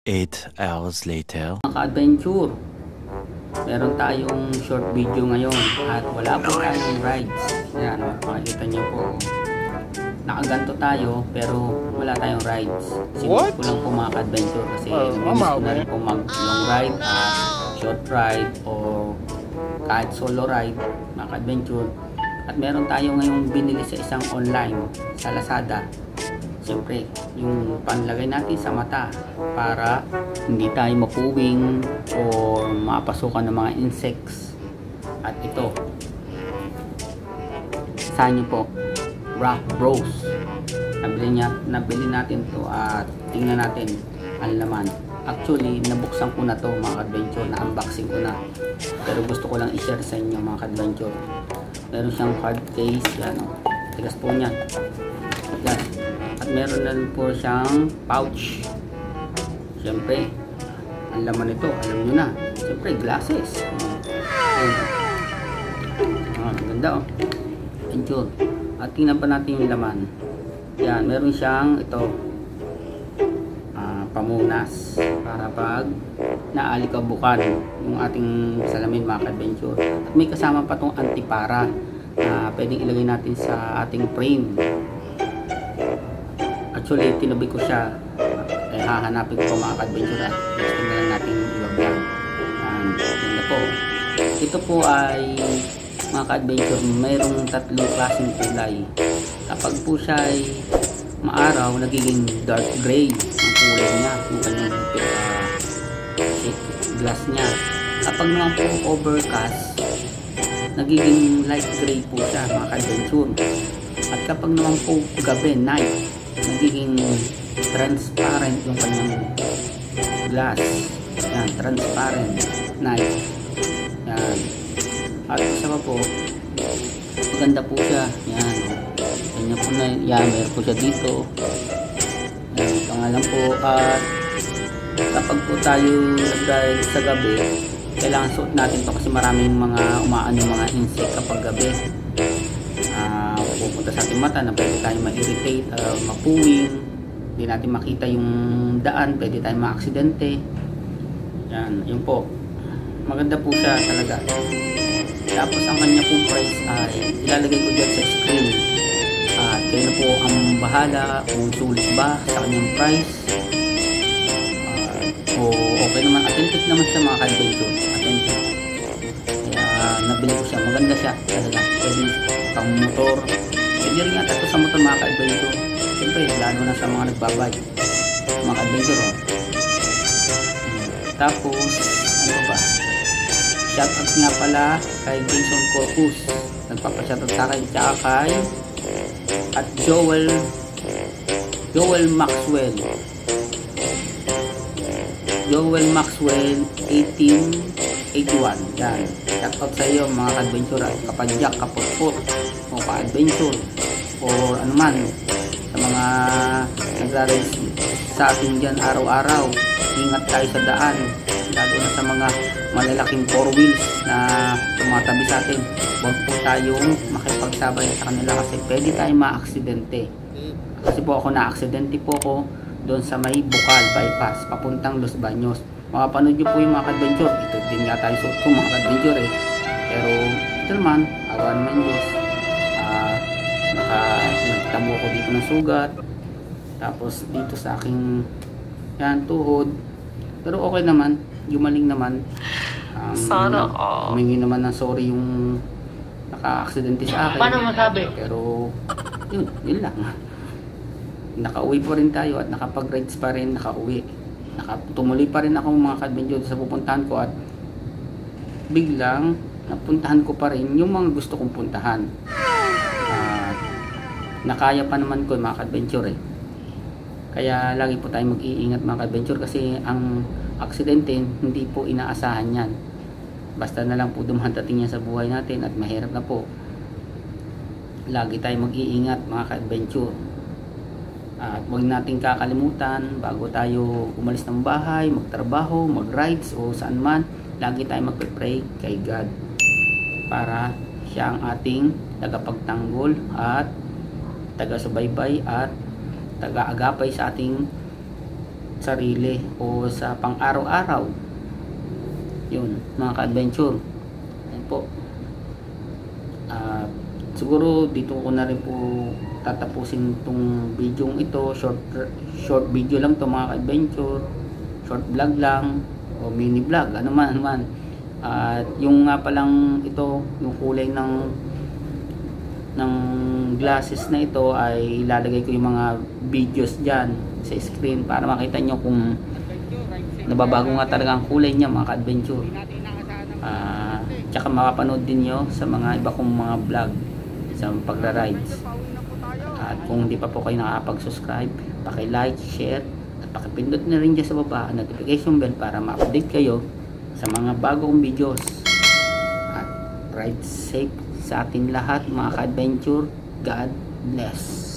8 hours later. Mga ka-adventure, meron tayong short video ngayon at wala po tayong rides. Yan, makikita nyo po. Nakaganto tayo pero wala tayong rides. Sinuot ko lang po mga ka-adventure kasi namiss ko na rin po mag long ride, short ride or kahit solo ride mga ka-adventure. At meron tayo ngayong binili sa isang online sa Lazada. Siyempre, yung panlagay natin sa mata para hindi tayo mapuwing o mapasukan ng mga insects. At ito, saan nyo po? Rock Bros. Nabili natin to at tingnan natin ang laman. Actually, nabuksan ko na to mga adventure, na-unboxing ko na. Pero gusto ko lang i-share sa inyo mga adventure. Meron siyang card case, yan o. Tigas po niya. Yan. At meron na rin po siyang pouch. Siyempre, ang laman nito, alam nyo na. Siyempre, glasses. Ganda o. Adventure. At tingnan pa natin yung laman. Yan, meron siyang ito. Pamunas. Para pag naalikabukan yung ating salamin mga ka-adventure. At may kasama pa tong antipara na pwedeng ilagay natin sa ating frame. Actually, tinubi ko siya. Hahanapin ko mga ka-adventure at gusto na lang natin i-vlog. Yan po. Ito po ay mga ka-adventure, mayroong tatlong klaseng kulay. Kapag po siya ay maaraw, nagiging dark gray ang kulay niya, yung kanyang glass niya. Kapag naman po overcast, nagiging light gray po siya mga ka-adventure. At kapag naman po gabi, night, nagiging transparent yung kanyang glass. Yan, transparent night. Yan. At isa pa po, maganda po siya. Yan. Ganyan po na. Yan, meron po siya dito. Yan, pangalan po. At kapag po tayo dahil sa gabi, kailangan suot natin to kasi maraming mga umaano mga insect kapag gabi. Pupunta sa ating mata na pwede tayo ma-irritate, mapuwing, hindi natin makita yung daan, pwede tayo ma-aksidente. Yan, yun po. Maganda po siya talaga. Tapos ang kanya pong price ay ilalagay ko dyan sa screen. At kayo na po ang bahala kung sulit ba sa kanyang price. O okay naman, authentic naman siya mga ka-adventure. Authentic. Kaya nabili ko siya. Maganda siya talaga. Pwede pang motor. Pwede rin yata ito sa motor mga ka-adventure. Siyempre, lalo na sa mga nagbabike. Mga ka-adventure. Tapos, ano ba? Shoutout nga pala kay Jason Corpus. Nagpapashoutout sa akin. Tsaka kay at Joel Maxwell. Joel Maxwell 1881. Yan. Shoutout sa iyo mga ka-adventure at kapadyak, kaputput o ka-adventure o anuman sa mga nagra-race sa atin dyan araw-araw. Ingat tayo sa daan, lalo na sa mga malalaking 4 wheels na tumatabi sa atin. Huwag po tayong makipagsabay sa kanila kasi pwede tayong ma-aksidente. Kasi po ako na-aksidente po ako doon sa may Bukal bypass papuntang Los Baños. Makapanood nyo po yung mga ka-adventure. Ito din nga tayo suot ko mga ka-adventure eh. Pero ito naman, awa naman Diyos. Nagtamo ko dito ng sugat. Tapos dito sa aking yan, tuhod. Pero okay naman. Gumaling naman. Sana all. Humingi naman ng sorry yung naka-aksidente sa akin. Paano masabi? Pero yun lang. Nakauwi pa rin tayo at nakapag-rides pa rin, nakauwi. Tumuloy pa rin ako mga ka-adventure sa pupuntahan ko at biglang napuntahan ko pa rin yung mga gusto kong puntahan. Nakaya pa naman ko yung mga ka-adventure eh. Kaya lagi po tayo mag-iingat mga ka-adventure kasi ang aksidente hindi po inaasahan yan. Basta na lang po dumadating yan sa buhay natin at mahirap na po. Lagi tayo mag-iingat mga ka-adventure. At huwag natin kakalimutan bago tayo umalis ng bahay, magtrabaho, mag-rides o saan man, lagi tayo magpe-pray kay God para siya ang ating tagapagtanggol at taga-subaybay at taga-agapay sa ating sarili o sa pang-araw-araw. Yun, mga ka-adventure. Ayan po. Siguro dito ko na rin po tatapusin itong video ito. Short video lang to, mga ka-adventure. Short vlog lang o mini vlog, ano man. At yung nga palang ito, yung kulay ng glasses na ito ay ilalagay ko yung mga videos dyan sa screen para makita nyo kung nababago nga talaga ang kulay niya, mga ka-adventure. Tsaka makapanood din nyo sa mga iba kong mga vlog sa pagra-rides. At kung hindi pa po kayo nakakapag-subscribe, paki-like, share, at pakipindot na rin dyan sa baba ang notification bell para ma-update kayo sa mga bagong videos. At ride safe sa ating lahat, mga ka-adventure. God bless.